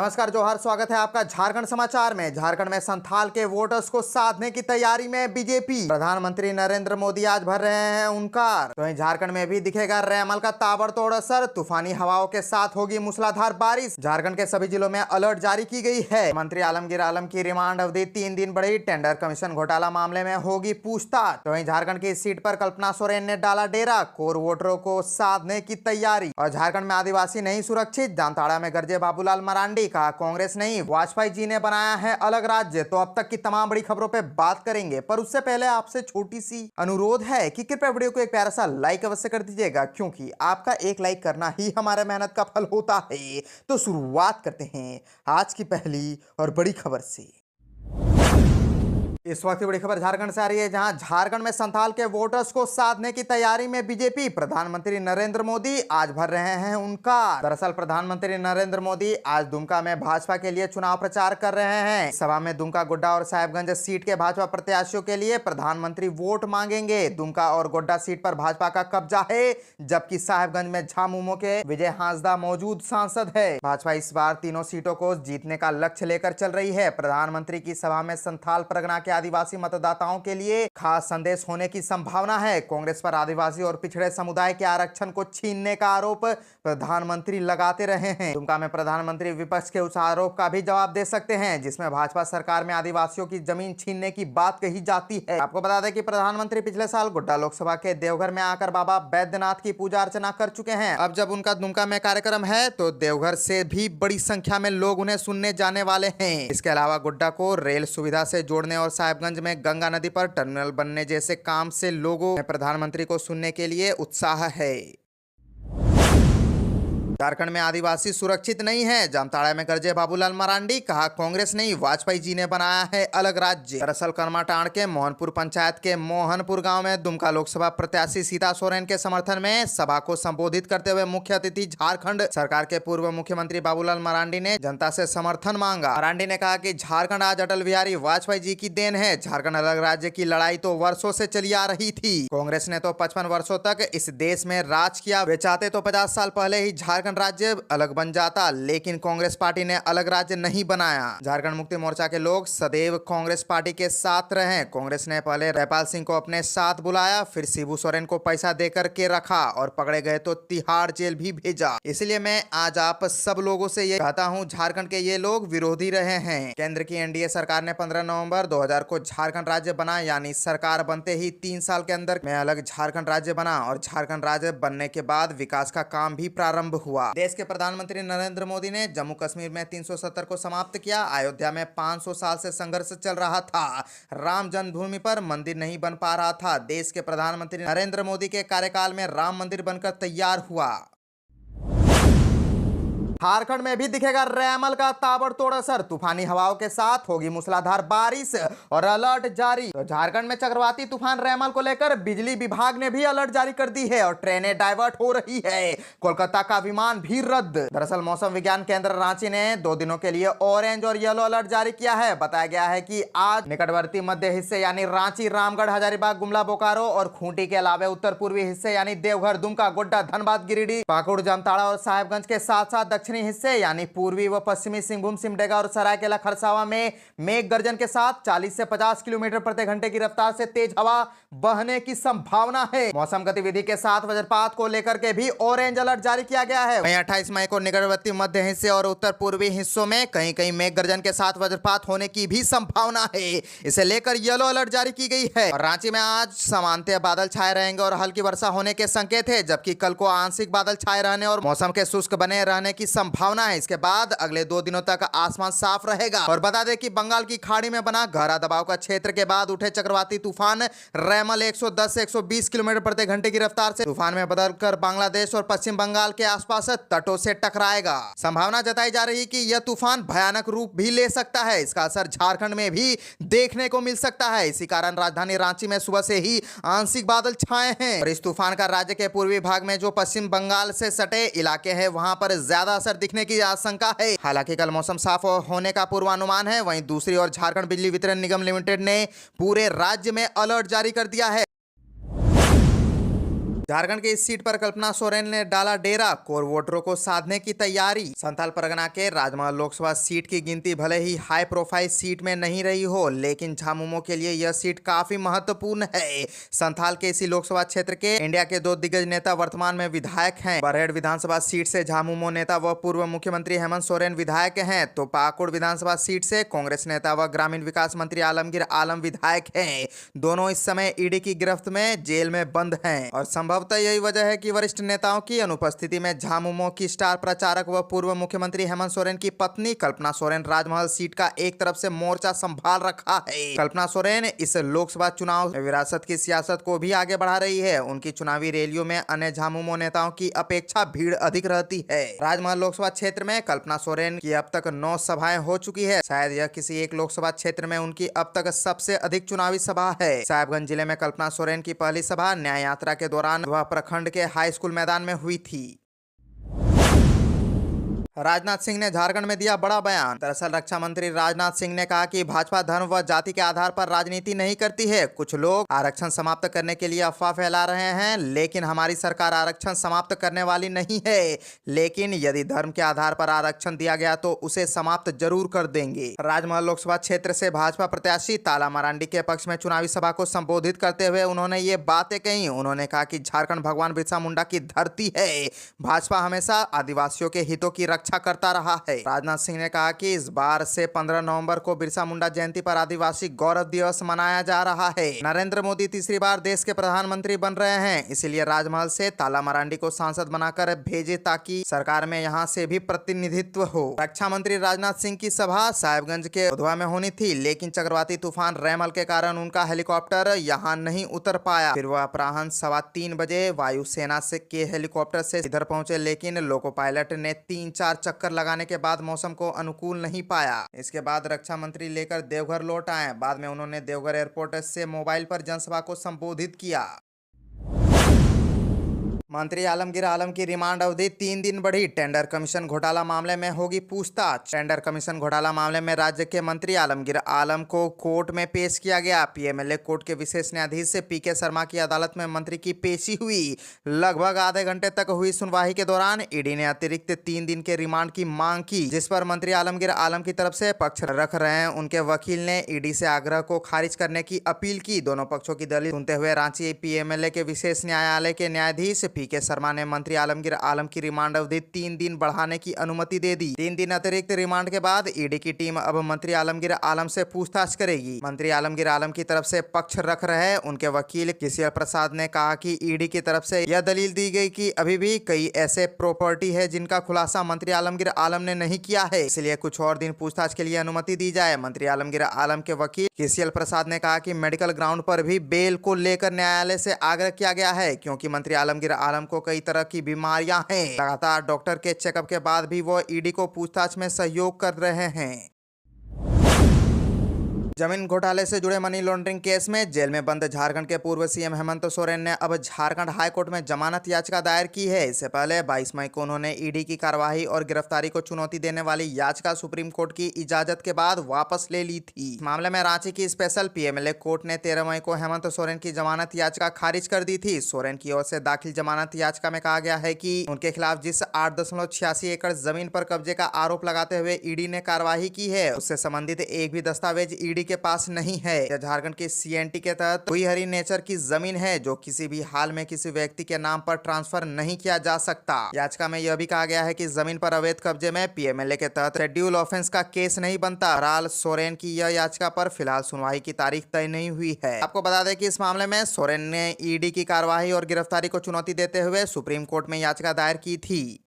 नमस्कार जोहार, स्वागत है आपका झारखंड समाचार में। झारखंड में संथाल के वोटर्स को साधने की तैयारी में बीजेपी। प्रधानमंत्री नरेंद्र मोदी आज भर रहे हैं उनकार। तो वहीं झारखंड में भी दिखेगा रैमल का ताबड़तोड़ असर। तूफानी हवाओं के साथ होगी मूसलाधार बारिश। झारखंड के सभी जिलों में अलर्ट जारी की गई है। मंत्री आलमगीर आलम की रिमांड अवधि 3 दिन बढ़ी। टेंडर कमीशन घोटाला मामले में होगी पूछताछ। तो वहीं झारखंड की इस सीट पर कल्पना सोरेन ने डाला डेरा। कोर वोटरों को साधने की तैयारी। और झारखंड में आदिवासी नहीं सुरक्षित। जामताड़ा में गरजे बाबूलाल मरांडी। कहा कांग्रेस नहीं, वाजपेयी जी ने बनाया है अलग राज्य। तो अब तक की तमाम बड़ी खबरों पे बात करेंगे, पर उससे पहले आपसे छोटी सी अनुरोध है कि कृपया वीडियो को एक प्यारा सा लाइक अवश्य कर दीजिएगा, क्योंकि आपका एक लाइक करना ही हमारे मेहनत का फल होता है। तो शुरुआत करते हैं आज की पहली और बड़ी खबर से। इस वक्त की बड़ी खबर झारखंड से आ रही है, जहां झारखंड में संथाल के वोटर्स को साधने की तैयारी में बीजेपी। प्रधानमंत्री नरेंद्र मोदी आज भर रहे हैं उनकार। दरअसल प्रधानमंत्री नरेंद्र मोदी आज दुमका में भाजपा के लिए चुनाव प्रचार कर रहे हैं। सभा में दुमका, गोड्डा और साहेबगंज सीट के भाजपा प्रत्याशियों के लिए प्रधानमंत्री वोट मांगेंगे। दुमका और गोड्डा सीट पर भाजपा का कब्जा है, जबकि साहेबगंज में झामुमो के विजय हांसदा मौजूद सांसद है। भाजपा इस बार तीनों सीटों को जीतने का लक्ष्य लेकर चल रही है। प्रधानमंत्री की सभा में संथाल परगना के आदिवासी मतदाताओं के लिए खास संदेश होने की संभावना है। कांग्रेस पर आदिवासी और पिछड़े समुदाय के आरक्षण को छीनने का आरोप प्रधानमंत्री लगाते रहे हैं। दुमका में प्रधानमंत्री विपक्ष के उस आरोप का भी जवाब दे सकते हैं, जिसमें भाजपा सरकार में आदिवासियों की जमीन छीनने की बात कही जाती है। आपको बता दें कि प्रधानमंत्री पिछले साल गोड्डा लोकसभा के देवघर में आकर बाबा बैद्यनाथ की पूजा अर्चना कर चुके हैं। अब जब उनका दुमका में कार्यक्रम है, तो देवघर से भी बड़ी संख्या में लोग उन्हें सुनने जाने वाले हैं। इसके अलावा गोड्डा को रेल सुविधा से जोड़ने और साहेबगंज में गंगा नदी पर टर्मिनल बनने जैसे काम से लोगों में प्रधानमंत्री को सुनने के लिए उत्साह है। झारखंड में आदिवासी सुरक्षित नहीं है। जामताड़ा में गरजे बाबूलाल मरांडी। कहा कांग्रेस नहीं, वाजपेयी जी ने बनाया है अलग राज्य। दरअसल करमाटांड़ के मोहनपुर पंचायत के मोहनपुर गांव में दुमका लोकसभा प्रत्याशी सीता सोरेन के समर्थन में सभा को संबोधित करते हुए मुख्य अतिथि झारखंड सरकार के पूर्व मुख्यमंत्री बाबूलाल मरांडी ने जनता से समर्थन मांगा। मरांडी ने कहा कि झारखंड आज अटल बिहारी वाजपेयी जी की देन है। झारखंड अलग राज्य की लड़ाई तो वर्षों से चली आ रही थी। कांग्रेस ने तो 55 वर्षों तक इस देश में राज किया। वे चाहते तो 50 साल पहले ही झारखंड राज्य अलग बन जाता, लेकिन कांग्रेस पार्टी ने अलग राज्य नहीं बनाया। झारखंड मुक्ति मोर्चा के लोग सदैव कांग्रेस पार्टी के साथ रहे। कांग्रेस ने पहले रायपाल सिंह को अपने साथ बुलाया, फिर शिबू सोरेन को पैसा देकर के रखा और पकड़े गए तो तिहाड़ जेल भी भेजा। इसलिए मैं आज आप सब लोगों से ये कहता हूँ, झारखंड के ये लोग विरोधी रहे हैं। केंद्र की एनडीए सरकार ने 15 नवंबर 2000 को झारखंड राज्य बना, यानी सरकार बनते ही 3 साल के अंदर में अलग झारखंड राज्य बना और झारखंड राज्य बनने के बाद विकास का काम भी प्रारंभ हुआ। देश के प्रधानमंत्री नरेंद्र मोदी ने जम्मू कश्मीर में 370 को समाप्त किया। अयोध्या में 500 साल से संघर्ष चल रहा था। राम जन्मभूमि पर मंदिर नहीं बन पा रहा था। देश के प्रधानमंत्री नरेंद्र मोदी के कार्यकाल में राम मंदिर बनकर तैयार हुआ। झारखंड में भी दिखेगा रैमल का ताबड़तोड़ असर। तूफानी हवाओं के साथ होगी मूसलाधार बारिश और अलर्ट जारी। तो झारखंड में चक्रवाती तूफान रैमल को लेकर बिजली विभाग ने भी अलर्ट जारी कर दी है और ट्रेनें डाइवर्ट हो रही है। कोलकाता का विमान भी रद्द। दरअसल मौसम विज्ञान केंद्र रांची ने 2 दिनों के लिए ऑरेंज और येलो अलर्ट जारी किया है। बताया गया है कि आज निकटवर्ती मध्य हिस्से यानी रांची, रामगढ़, हजारीबाग, गुमला, बोकारो और खूंटी के अलावा उत्तर पूर्वी हिस्से यानी देवघर, दुमका, गोड्डा, धनबाद, गिरिडीह, पाकुड़, जामताड़ा और साहेबगंज के साथ साथ दक्षिणी हिस्से यानी पूर्वी व पश्चिमी सिंहभूम, सिमडेगा और सरायकेला खरसावां में मेघ गर्जन के साथ 40 से 50 किलोमीटर प्रति घंटे की रफ्तार से तेज हवा बहने की संभावना है। मौसम गतिविधि के साथ वज्रपात को लेकर के भी ऑरेंज अलर्ट जारी किया गया है। वहीं 28 मई को निकटवर्ती मध्य हिस्से और उत्तर पूर्वी हिस्सों में कहीं कहीं मेघ गर्जन के साथ वज्रपात होने की भी संभावना है। इसे लेकर येलो अलर्ट जारी की गई है। और रांची में आज सामान्य बादल छाए रहेंगे और हल्की वर्षा होने के संकेत है, जबकि कल को आंशिक बादल छाए रहने और मौसम के शुष्क बने रहने की संभावना है। इसके बाद अगले 2 दिनों तक आसमान साफ रहेगा। और बता दें कि बंगाल की खाड़ी में बना गहरा दबाव का क्षेत्र के बाद उठे चक्रवाती तूफान रैमल 110 से 120 किलोमीटर प्रति घंटे की रफ्तार से तूफान में बदलकर बांग्लादेश और पश्चिम बंगाल के आसपास तटों से टकराएगा। संभावना जताई जा रही कि यह तूफान भयानक रूप भी ले सकता है। इसका असर झारखंड में भी देखने को मिल सकता है। इसी कारण राजधानी रांची में सुबह से ही आंशिक बादल छाए हैं। और इस तूफान का राज्य के पूर्वी भाग में जो पश्चिम बंगाल से सटे इलाके हैं, वहां पर ज्यादा असर दिखने की आशंका है। हालांकि कल मौसम साफ होने का पूर्वानुमान है। वहीं दूसरी ओर झारखंड बिजली वितरण निगम लिमिटेड ने पूरे राज्य में अलर्ट जारी कर दिया है। झारखंड की इस सीट पर कल्पना सोरेन ने डाला डेरा, कोर वोटरों को साधने की तैयारी। संथाल परगना के राजमहल लोकसभा सीट की गिनती भले ही हाई प्रोफाइल सीट में नहीं रही हो, लेकिन झामुमो के लिए यह सीट काफी महत्वपूर्ण है। संथाल के इसी लोकसभा क्षेत्र के इंडिया के 2 दिग्गज नेता वर्तमान में विधायक हैं। बरहेड़ विधानसभा सीट से झामुमो नेता व पूर्व मुख्यमंत्री हेमंत सोरेन विधायक हैं, तो पाकुड़ विधानसभा सीट से कांग्रेस नेता व ग्रामीण विकास मंत्री आलमगीर आलम विधायक हैं। दोनों इस समय ईडी की गिरफ्त में जेल में बंद हैं और संभवतः यही वजह है कि वरिष्ठ नेताओं की अनुपस्थिति में झामुमो की स्टार प्रचारक व पूर्व मुख्यमंत्री हेमंत सोरेन की पत्नी कल्पना सोरेन राजमहल सीट का एक तरफ से मोर्चा संभाल रखा है। कल्पना सोरेन इस लोकसभा चुनाव विरासत की सियासत को भी आगे बढ़ा रही है। उनकी चुनावी रैलियों में अन्य झामुमो नेताओं की अपेक्षा भीड़ अधिक रहती है। राजमहल लोकसभा क्षेत्र में कल्पना सोरेन की अब तक 9 सभाएं हो चुकी है। शायद यह किसी एक लोकसभा क्षेत्र में उनकी अब तक सबसे अधिक चुनावी सभा है। साहिबगंज जिले में कल्पना सोरेन की पहली सभा न्याय यात्रा के दौरान वह प्रखंड के हाई स्कूल मैदान में हुई थी। राजनाथ सिंह ने झारखंड में दिया बड़ा बयान। दरअसल रक्षा मंत्री राजनाथ सिंह ने कहा कि भाजपा धर्म व जाति के आधार पर राजनीति नहीं करती है। कुछ लोग आरक्षण समाप्त करने के लिए अफवाह फैला रहे हैं, लेकिन हमारी सरकार आरक्षण समाप्त करने वाली नहीं है। लेकिन यदि धर्म के आधार पर आरक्षण दिया गया तो उसे समाप्त जरूर कर देंगे। राजमहल लोकसभा क्षेत्र से भाजपा प्रत्याशी ताला मरांडी के पक्ष में चुनावी सभा को संबोधित करते हुए उन्होंने ये बातें कही। उन्होंने कहा कि झारखंड भगवान बिरसा मुंडा की धरती है। भाजपा हमेशा आदिवासियों के हितों की रक्षा करता रहा है। राजनाथ सिंह ने कहा कि इस बार से 15 नवंबर को बिरसा मुंडा जयंती पर आदिवासी गौरव दिवस मनाया जा रहा है। नरेंद्र मोदी तीसरी बार देश के प्रधानमंत्री बन रहे हैं, इसलिए राजमहल से ताला मरांडी को सांसद बनाकर भेजे ताकि सरकार में यहां से भी प्रतिनिधित्व हो। रक्षा मंत्री राजनाथ सिंह की सभा साहिबगंज के उधवा में होनी थी, लेकिन चक्रवाती तूफान रैमल के कारण उनका हेलीकॉप्टर यहां नहीं उतर पाया। फिर वह अपराह्न 3:15 बजे वायुसेना से के हेलीकॉप्टर से इधर पहुंचे, लेकिन लोको पायलट ने 3-4 चक्कर लगाने के बाद मौसम को अनुकूल नहीं पाया। इसके बाद रक्षा मंत्री लेकर देवघर लौट आए। बाद में उन्होंने देवघर एयरपोर्ट से मोबाइल पर जनसभा को संबोधित किया। मंत्री आलमगीर आलम की रिमांड अवधि 3 दिन बढ़ी। टेंडर कमीशन घोटाला मामले में होगी पूछताछ। टेंडर कमीशन घोटाला मामले में राज्य के मंत्री आलमगीर आलम को कोर्ट में पेश किया गया। पीएमएलए कोर्ट के विशेष न्यायाधीश से पीके शर्मा की अदालत में मंत्री की पेशी हुई। लगभग आधे घंटे तक हुई सुनवाई के दौरान ईडी ने अतिरिक्त 3 दिन के रिमांड की मांग की, जिस पर मंत्री आलमगीर आलम की तरफ से पक्ष रख रहे हैं उनके वकील ने ईडी से आग्रह को खारिज करने की अपील की। दोनों पक्षों की दलील सुनते हुए रांची पीएमएलए के विशेष न्यायालय के न्यायाधीश पीके शर्मा ने मंत्री आलमगीर आलम की रिमांड अवधि 3 दिन बढ़ाने की अनुमति दे दी। 3 दिन अतिरिक्त रिमांड के बाद ईडी की टीम अब मंत्री आलमगीर आलम से पूछताछ करेगी। मंत्री आलमगीर आलम की तरफ से पक्ष रख रहे उनके वकील किसियल प्रसाद ने कहा कि ईडी की तरफ से यह दलील दी गई कि अभी भी कई ऐसे प्रॉपर्टी है जिनका खुलासा मंत्री आलमगीर आलम ने नहीं किया है, इसलिए कुछ और दिन पूछताछ के लिए अनुमति दी जाए। मंत्री आलमगीर आलम के वकील किसियल प्रसाद ने कहा कि मेडिकल ग्राउंड पर भी बेल को लेकर न्यायालय से आग्रह किया गया है, क्योंकि मंत्री आलमगीर आलम को कई तरह की बीमारियां हैं। लगातार डॉक्टर के चेकअप के बाद भी वो ईडी को पूछताछ में सहयोग कर रहे हैं। जमीन घोटाले से जुड़े मनी लॉन्ड्रिंग केस में जेल में बंद झारखंड के पूर्व सीएम हेमंत सोरेन ने अब झारखंड हाईकोर्ट में जमानत याचिका दायर की है। इससे पहले 22 मई को उन्होंने ईडी की कार्रवाई और गिरफ्तारी को चुनौती देने वाली याचिका सुप्रीम कोर्ट की इजाजत के बाद वापस ले ली थी। इस मामले में रांची की स्पेशल पीएमएलए कोर्ट ने 13 मई को हेमंत सोरेन की जमानत याचिका खारिज कर दी थी। सोरेन की ओर से दाखिल जमानत याचिका में कहा गया है कि उनके खिलाफ जिस 8.86 एकड़ जमीन पर कब्जे का आरोप लगाते हुए ईडी ने कार्रवाई की है, उससे संबंधित एक भी दस्तावेज ईडी के पास नहीं है। यह झारखंड के सीएनटी के तहत हुई हरी नेचर की जमीन है, जो किसी भी हाल में किसी व्यक्ति के नाम पर ट्रांसफर नहीं किया जा सकता। याचिका में यह भी कहा गया है कि जमीन पर अवैध कब्जे में पीएमएलए के तहत शेड्यूल ऑफेंस का केस नहीं बनता। बहरहाल सोरेन की यह याचिका पर फिलहाल सुनवाई की तारीख तय नहीं हुई है। आपको बता दें कि इस मामले में सोरेन ने ईडी की कार्रवाई और गिरफ्तारी को चुनौती देते हुए सुप्रीम कोर्ट में याचिका दायर की थी।